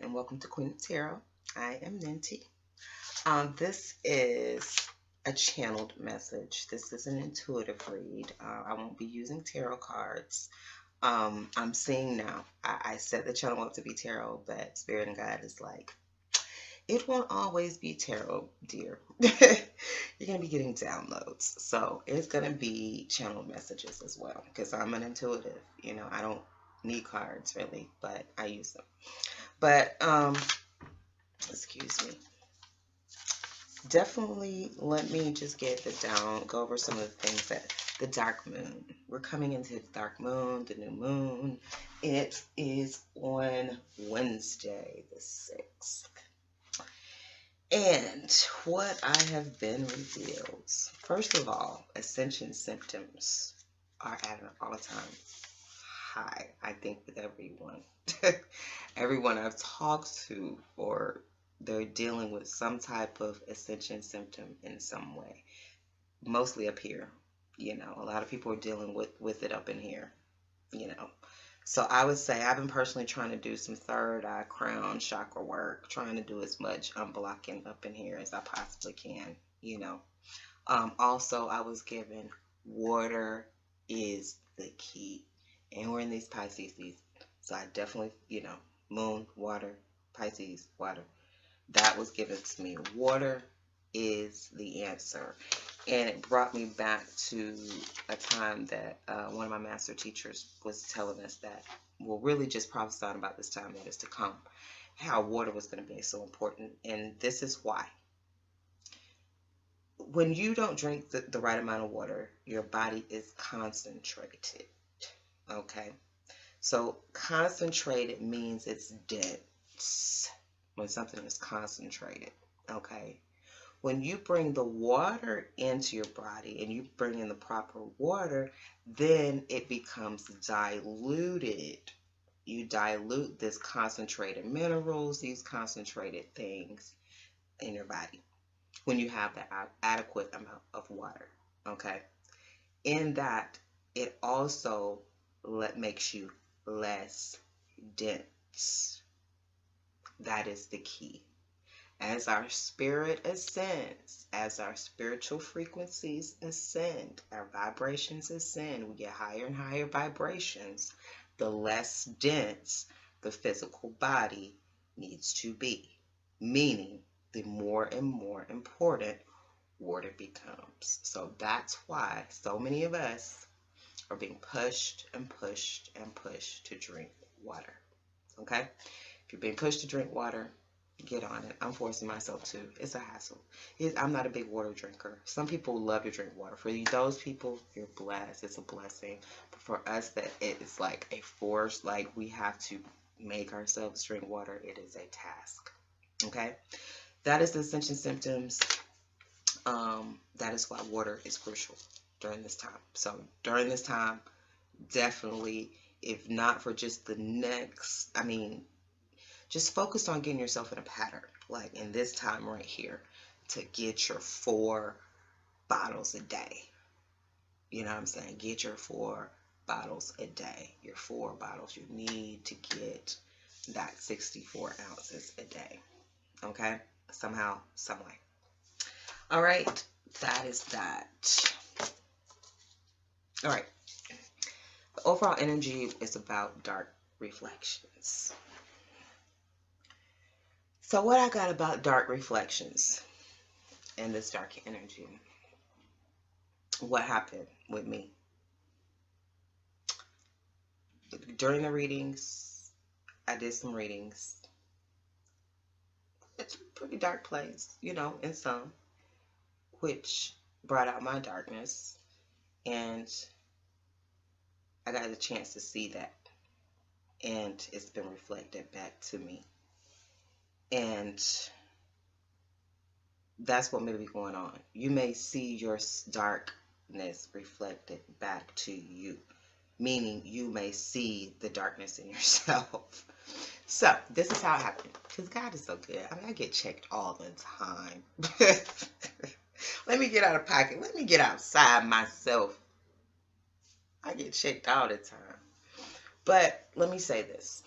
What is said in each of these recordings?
Auset, and welcome to Queen of Tarot. I am Ninti. This is a channeled message. This is an intuitive read. I won't be using tarot cards. I'm seeing now. I set the channel up to be tarot, but Spirit and God is like, it won't always be tarot, dear. You're going to be getting downloads. So it's going to be channeled messages as well, because I'm an intuitive. You know, I don't need cards really, but I use them. But excuse me, definitely let me just get the go over some of the things that the dark moon, we're coming into the dark moon, the new moon. It is on Wednesday the 6th, and what I have been revealed, first of all, ascension symptoms are at an all-time high, I think, with everyone. Everyone I've talked to, or they're dealing with some type of ascension symptom in some way, mostly up here. You know, a lot of people are dealing with it up in here, you know. So I would say I've been personally trying to do some third eye crown chakra work, trying to do as much unblocking up in here as I possibly can, you know. Also, I was given water is the key. And we're in these Pisces seasons. So I definitely, you know, moon, water, Pisces, water. That was given to me. Water is the answer. And it brought me back to a time that one of my master teachers was telling us that, well, really just prophesying about this time that is to come, how water was going to be so important. And this is why. When you don't drink the right amount of water, your body is concentrated. Okay, so concentrated means it's dense when something is concentrated. Okay, when you bring the water into your body and you bring in the proper water, then it becomes diluted. You dilute this concentrated minerals, these concentrated things in your body when you have the adequate amount of water. Okay, in that, it also makes you less dense. That is the key. As our spirit ascends, as our spiritual frequencies ascend, our vibrations ascend, we get higher and higher vibrations, the less dense the physical body needs to be. Meaning, the more and more important water becomes. So that's why so many of us are being pushed and pushed and pushed to drink water. Okay? If you're being pushed to drink water, get on it. I'm forcing myself to. It's a hassle. I'm not a big water drinker. Some people love to drink water. For those people, you're blessed. It's a blessing. But for us, that it's like a force. Like, we have to make ourselves drink water. It is a task. Okay? That is the ascension symptoms. That is why water is crucial during this time. So during this time, definitely, if not for just the next, just focus on getting yourself in a pattern, like in this time right here, to get your 4 bottles a day. You know what I'm saying? Get your 4 bottles a day. Your 4 bottles. You need to get that 64 ounces a day. Okay? Somehow, some way. All right. That is that. All right. The overall energy is about dark reflections. So what I got about dark reflections and this dark energy, what happened with me? During the readings, I did some readings. It's a pretty dark place, you know, in some, which brought out my darkness. And I got a chance to see that, and it's been reflected back to me, and that's what may be going on. You may see your darkness reflected back to you, meaning you may see the darkness in yourself. So this is how it happened, because God is so good. I get checked all the time. Let me get out of pocket. Let me get outside myself. I get checked all the time. But let me say this.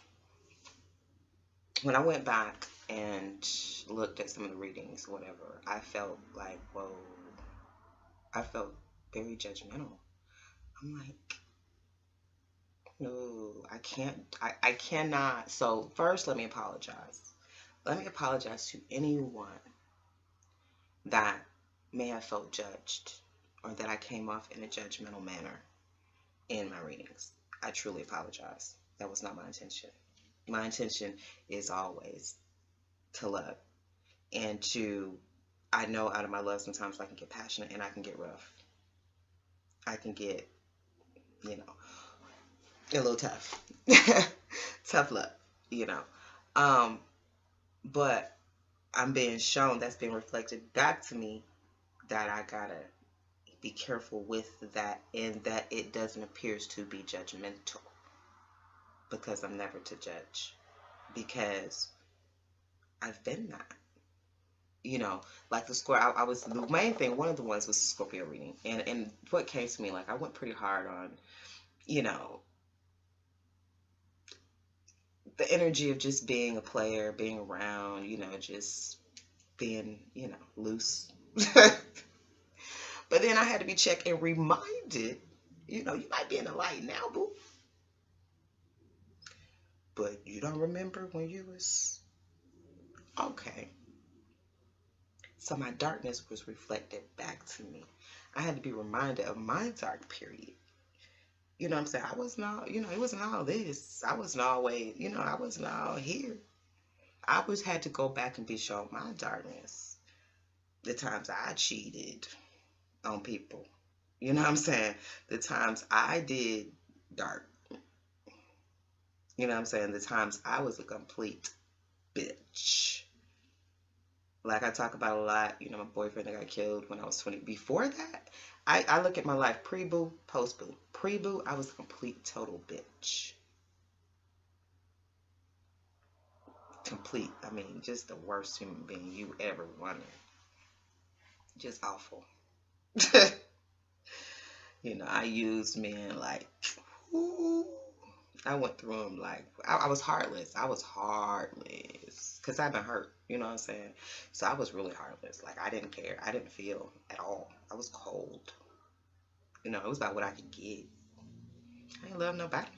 when I went back and looked at some of the readings, whatever, I felt like, whoa, I felt very judgmental. I'm like, no, I can't, I cannot. So first, let me apologize. Let me apologize to anyone that may have felt judged or that I came off in a judgmental manner in my readings. I truly apologize. That was not my intention. My intention is always to love and to, I know out of my love sometimes I can get passionate and I can get rough. I can get, you know, a little tough. Tough love, you know. But I'm being shown, that's being reflected back to me, that I gotta be careful with that, and that it doesn't appear to be judgmental, because I'm never to judge, because I've been that, you know, like the Scorpio. I was, the main thing, one of the ones was the Scorpio reading, and what came to me, like, I went pretty hard on, you know, the energy of just being a player, being around, you know, just being, you know, loose. But then I had to be checked and reminded, you know, you might be in the light now, boo, but you don't remember when you was okay. So my darkness was reflected back to me. I had to be reminded of my dark period. You know what I'm saying? I wasn't all, you know, it wasn't all this. I wasn't always, you know, I wasn't all here. I always had to go back and be shown my darkness. The times I cheated on people. You know what I'm saying? The times I did dark. You know what I'm saying? The times I was a complete bitch. Like I talk about a lot, you know, my boyfriend that got killed when I was 20. Before that, I look at my life pre-boo, post-boo. Pre-boo, I was a complete, total bitch. Complete. I mean, just the worst human being you ever wanted. Just awful. You know, I used men like, ooh, I went through them like, I was heartless. I was heartless because I've been hurt. You know what I'm saying? So I was really heartless. Like, I didn't care. I didn't feel at all. I was cold. You know, it was about what I could get. I didn't love nobody.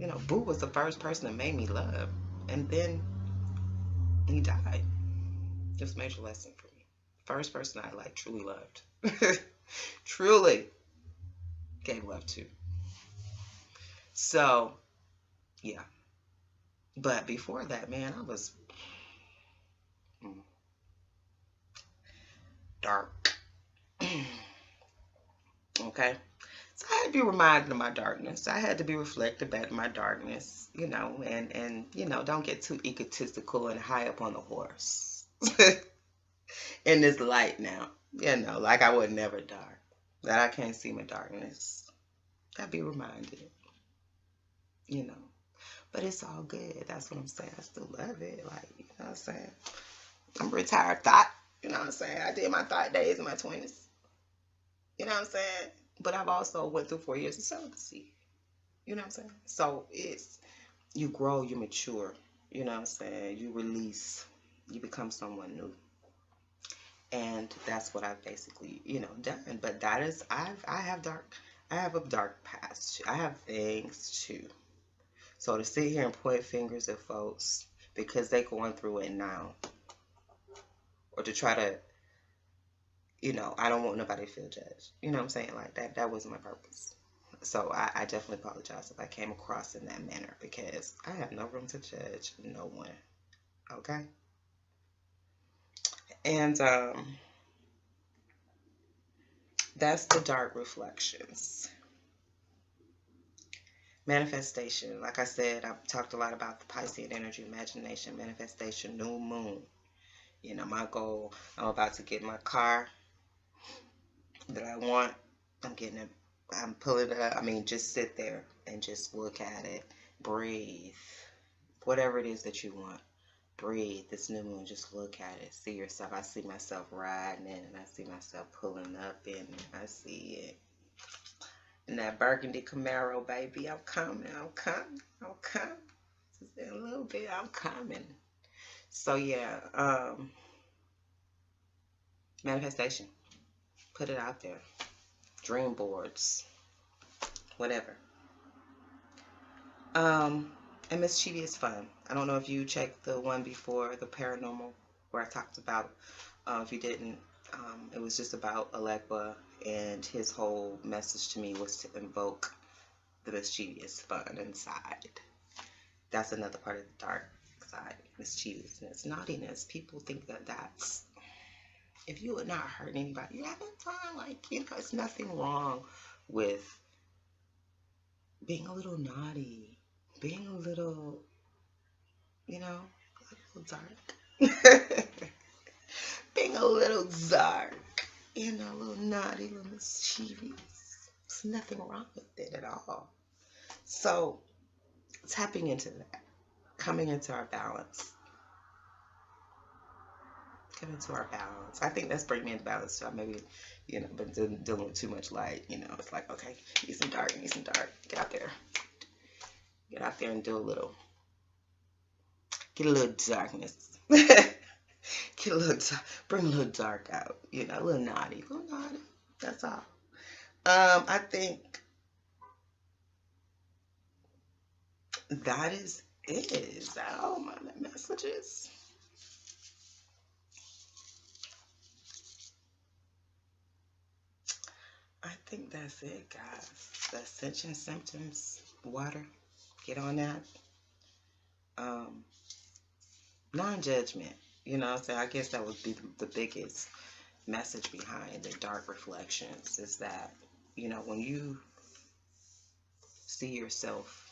You know, Boo was the first person that made me love. And then he died. Just a major lesson for me. First person I, like, truly loved. Truly gave love to. So, yeah. But before that, man, I was dark. Okay? So I had to be reminded of my darkness. I had to be reflected back to my darkness, you know, and you know, don't get too egotistical and high up on the horse. In this light now, you know, like I was never dark. That I can't see my darkness. I'd be reminded, you know. But it's all good. That's what I'm saying. I still love it. Like, you know what I'm saying? I'm a retired thought. You know what I'm saying? I did my thought days in my 20s. You know what I'm saying? But I've also went through 4 years of celibacy. You know what I'm saying? So it's, you grow, you mature. You know what I'm saying? You release. You become someone new. And that's what I've basically, you know, done. But that is, I have a dark past. I have things too. So to sit here and point fingers at folks because they're going through it now, or to try to, you know, I don't want nobody to feel judged. You know what I'm saying? Like that wasn't my purpose. So I definitely apologize if I came across in that manner, because I have no room to judge no one. Okay? And that's the dark reflections. Manifestation. Like I said, I've talked a lot about the Piscean energy, imagination, manifestation, new moon. You know, my goal, I'm about to get my car that I want. I'm getting it. I'm pulling it up. I mean, just sit there and just look at it. Breathe. Whatever it is that you want. Breathe. This new moon, just look at it. See yourself. I see myself riding in, and I see myself pulling up in it. I see it. And that burgundy Camaro, baby, I'm coming. Just in a little bit, I'm coming. So yeah, manifestation. Put it out there. Dream boards. Whatever. And Mischievous fun. I don't know if you checked the one before, the paranormal, where I talked about, if you didn't, it was just about Alekwa, and his whole message to me was to invoke the mischievous fun inside. That's another part of the dark side, mischievousness, naughtiness. People think that that's, if you would not hurt anybody, you're having fun. Like, you know, it's nothing wrong with being a little naughty, being a little, you know, a little dark. Being a little dark, you know, a little naughty, a little mischievous. There's nothing wrong with it at all. So, tapping into that, coming into our balance. Coming to our balance. I think that's bringing me into balance. So I maybe, you know, been dealing with too much light. You know, it's like, okay, need some dark, need some dark. Get out there. Get out there and do a little. Get a little darkness. Get a little, bring a little dark out. You know, a little naughty. A little naughty. That's all. I think that is it. Is that all my messages? I think that's it, guys. The Ascension symptoms, water, get on that. Non-judgment, you know what I'm saying? I guess that would be the biggest message behind the dark reflections, is that, you know, when you see yourself,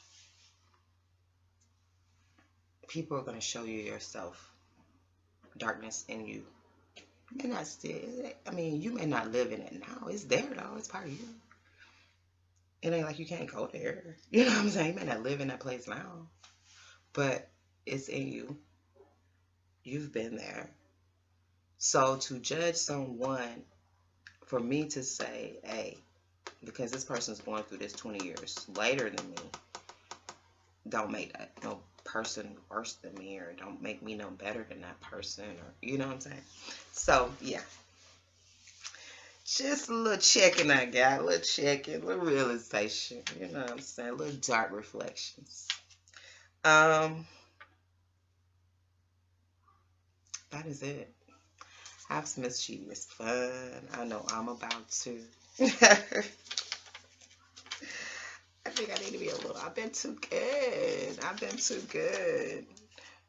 people are going to show you yourself, darkness in you. You may not see it. I mean, you may not live in it now. It's there, though. It's part of you. It ain't like you can't go there. You know what I'm saying? You may not live in that place now, but it's in you. You've been there. So to judge someone, for me to say, hey, because this person's going through this 20 years later than me, don't make that no person worse than me, or don't make me no better than that person, or you know what I'm saying? So yeah, just a little checking I got, a little checking, a little realization, you know what I'm saying? A little dark reflections. That is it. Have some mischievous fun. I know I'm about to. I think I need to be a little, I've been too good. I've been too good.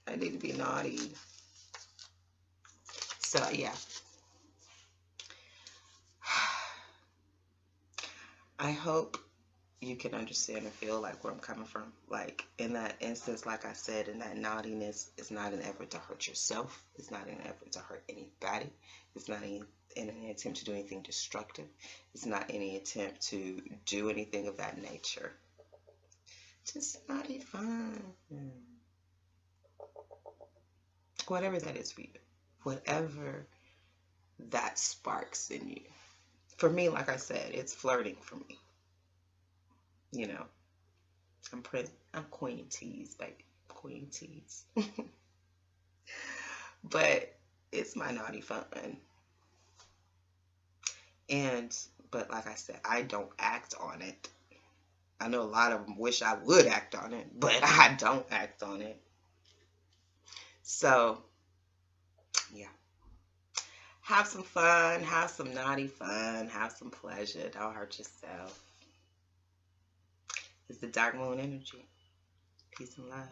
I need to be naughty. So, yeah. I hope you can understand and feel like where I'm coming from. Like, in that instance, like I said, in that naughtiness, it's not an effort to hurt yourself. It's not an effort to hurt anybody. It's not in any attempt to do anything destructive. It's not any attempt to do anything of that nature. Just naughty fun. Whatever that is for you. Whatever that sparks in you. For me, like I said, it's flirting for me. You know, I'm Queen Tease, baby. Queen Tease. But it's my naughty fun. But like I said, I don't act on it. I know a lot of them wish I would act on it, but I don't act on it. So, yeah. Have some fun. Have some naughty fun. Have some pleasure. Don't hurt yourself. It's the dark moon energy. Peace and love.